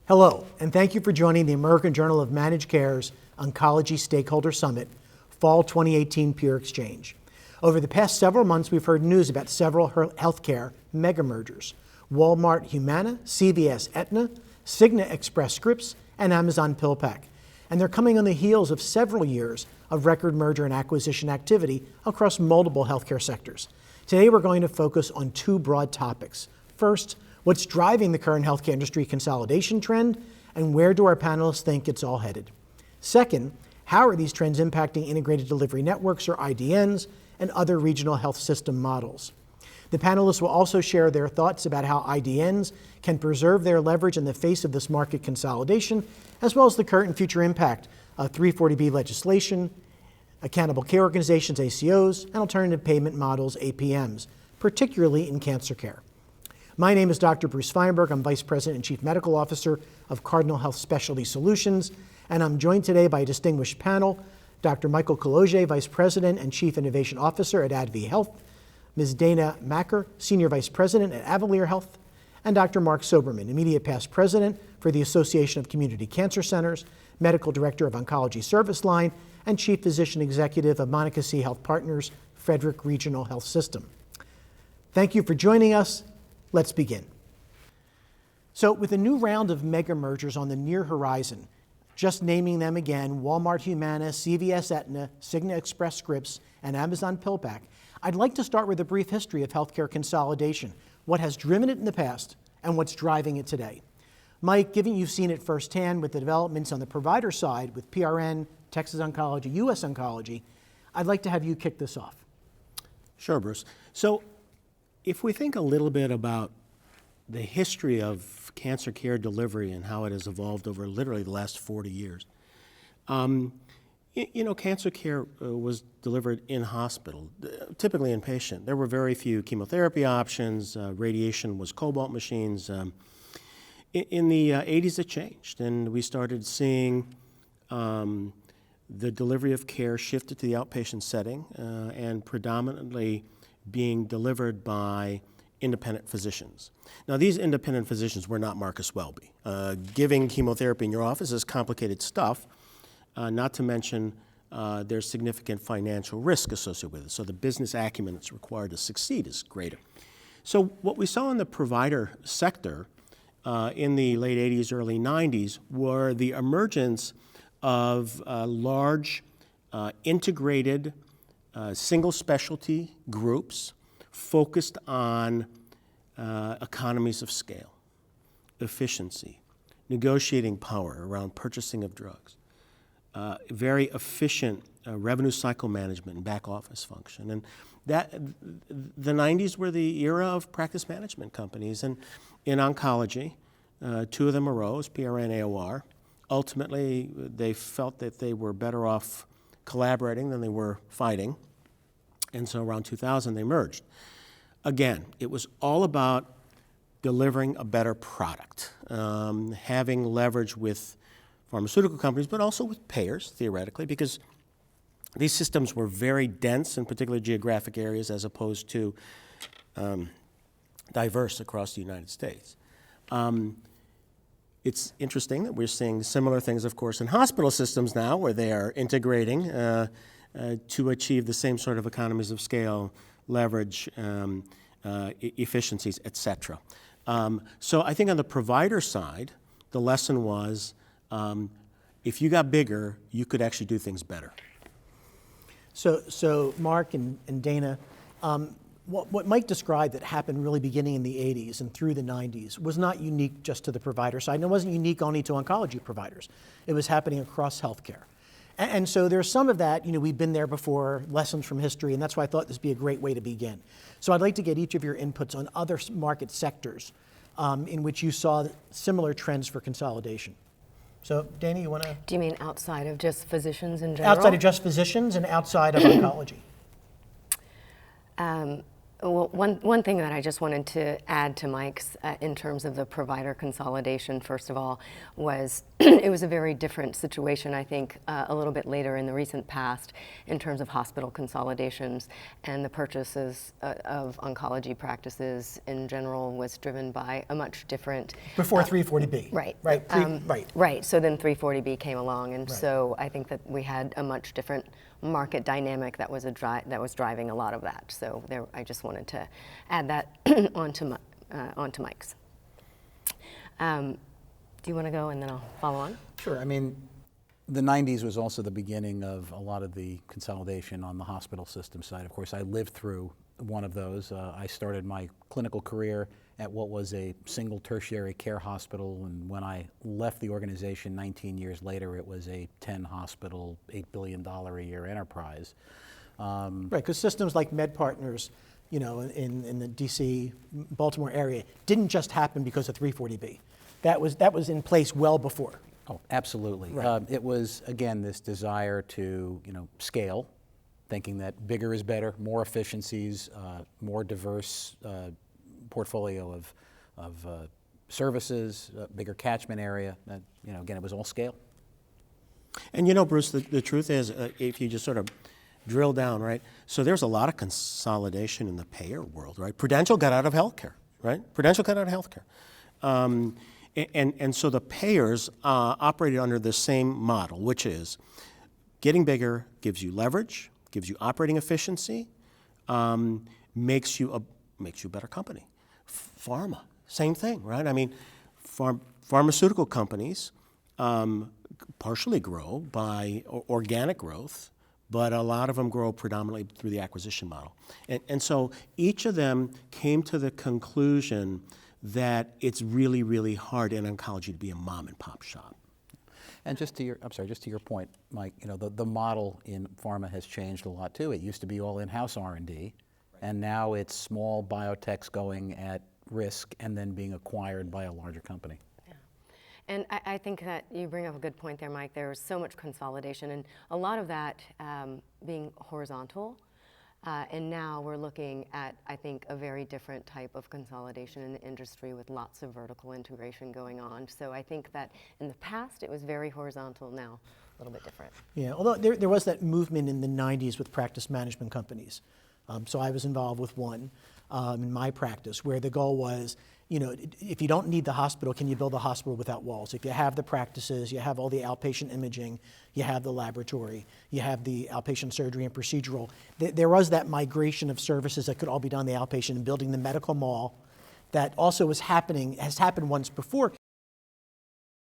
Hello, and thank you for joining the American Journal of Managed Care's Oncology Stakeholder Summit, Fall 2018 Peer Exchange. Over the past several months, we've heard news about several healthcare mega mergers: Walmart Humana, CVS Aetna, Cigna Express Scripts, and Amazon PillPack. And they're coming on the heels of several years of record merger and acquisition activity across multiple healthcare sectors. Today, we're going to focus on two broad topics. First, what's driving the current healthcare industry consolidation trend, and where do our panelists think it's all headed? Second, how are these trends impacting integrated delivery networks, or IDNs, and other regional health system models? The panelists will also share their thoughts about how IDNs can preserve their leverage in the face of this market consolidation, as well as the current and future impact of 340B legislation, accountable care organizations, ACOs, and alternative payment models, APMs, particularly in cancer care. My name is Dr. Bruce Feinberg. I'm Vice President and Chief Medical Officer of Cardinal Health Specialty Solutions, and I'm joined today by a distinguished panel: Dr. Michael Kolodziej, Vice President and Chief Innovation Officer at AbbVie Health, Ms. Dana Macher, Senior Vice President at Avalere Health, and Dr. Mark Soberman, immediate past President for the Association of Community Cancer Centers, Medical Director of Oncology Service Line, and Chief Physician Executive of Montecito Health Partners, Frederick Regional Health System. Thank you for joining us. Let's begin. So with a new round of mega mergers on the near horizon, just naming them again: Walmart Humana, CVS Aetna, Cigna Express Scripts, and Amazon PillPack, I'd like to start with a brief history of healthcare consolidation, what has driven it in the past, and what's driving it today. Mike, given you've seen it firsthand with the developments on the provider side with PRN, Texas Oncology, US Oncology, I'd like to have you kick this off. Sure, Bruce. So if we think a little bit about the history of cancer care delivery and how it has evolved over literally the last 40 years, cancer care was delivered in hospital, typically inpatient. There were very few chemotherapy options. Radiation was cobalt machines. In the 80s, it changed, and we started seeing the delivery of care shifted to the outpatient setting and predominantly being delivered by independent physicians. Now, these independent physicians were not Marcus Welby. Giving chemotherapy in your office is complicated stuff, not to mention there's significant financial risk associated with it. So the business acumen that's required to succeed is greater. So what we saw in the provider sector in the late 80s, early 90s were the emergence of large integrated single specialty groups focused on economies of scale, efficiency, negotiating power around purchasing of drugs, very efficient revenue cycle management and back office function. And that the 90s were the era of practice management companies. And in oncology, two of them arose, PRN and AOR. Ultimately, they felt that they were better off collaborating than they were fighting. And so around 2000, they merged. Again, it was all about delivering a better product, having leverage with pharmaceutical companies, but also with payers, theoretically, because these systems were very dense in particular geographic areas as opposed to diverse across the United States. It's interesting that we're seeing similar things, of course, in hospital systems now, where they are integrating to achieve the same sort of economies of scale, leverage, efficiencies, et cetera. So I think on the provider side, the lesson was if you got bigger, you could actually do things better. So Mark and Dana, what Mike described that happened really beginning in the 80s and through the 90s was not unique just to the provider side, and it wasn't unique only to oncology providers. It was happening across healthcare. And so there's some of that, we've been there before, lessons from history, and that's why I thought this would be a great way to begin. So I'd like to get each of your inputs on other market sectors in which you saw similar trends for consolidation. So, Dana, you want to? Do you mean outside of just physicians in general? Outside of just physicians and outside of oncology. Well, one thing that I just wanted to add to Mike's in terms of the provider consolidation, first of all, was it was a very different situation, I think, a little bit later in the recent past in terms of hospital consolidations, and the purchases of oncology practices in general was driven by a much different... Before 340B. Right. Right. Right. Right. So then 340B came along, and Right. so I think that we had a much different market dynamic that was driving a lot of that. So there, I just wanted to add that onto Mike's. Do you want to go and then I'll follow on? Sure. I mean, the 90s was also the beginning of a lot of the consolidation on the hospital system side. Of course, I lived through one of those. I started my clinical career at what was a single tertiary care hospital, and when I left the organization 19 years later, it was a 10-hospital, $8 billion a year enterprise. Right, because systems like MedPartners, you know, in the DC, Baltimore area, didn't just happen because of 340B. That was in place well before. Oh, absolutely. Right. It was, again, this desire to, scale, thinking that bigger is better, more efficiencies, more diverse portfolio of services, bigger catchment area. Again, it was all scale. And Bruce, the truth is, if you just sort of drill down, right? So there's a lot of consolidation in the payer world, right? Prudential got out of healthcare, right? Prudential got out of healthcare. And so the payers operated under the same model, which is getting bigger gives you leverage, gives you operating efficiency, makes you a better company. Pharma, same thing, right? I mean, pharmaceutical companies partially grow by organic growth, but a lot of them grow predominantly through the acquisition model. And so each of them came to the conclusion that it's really, really hard in oncology to be a mom and pop shop. And just to your point, Mike, the model in pharma has changed a lot too. It used to be all in-house R&D, and now it's small biotechs going at risk and then being acquired by a larger company. Yeah. And I think that you bring up a good point there, Mike. There's so much consolidation, and a lot of that being horizontal. And now we're looking at, I think, a very different type of consolidation in the industry with lots of vertical integration going on. So I think that in the past it was very horizontal, now a little bit different. Yeah, although there was that movement in the 90s with practice management companies. So I was involved with one in my practice where the goal was, if you don't need the hospital, can you build a hospital without walls? If you have the practices, you have all the outpatient imaging, you have the laboratory, you have the outpatient surgery and procedural. There was that migration of services that could all be done in the outpatient and building the medical mall that also has happened once before.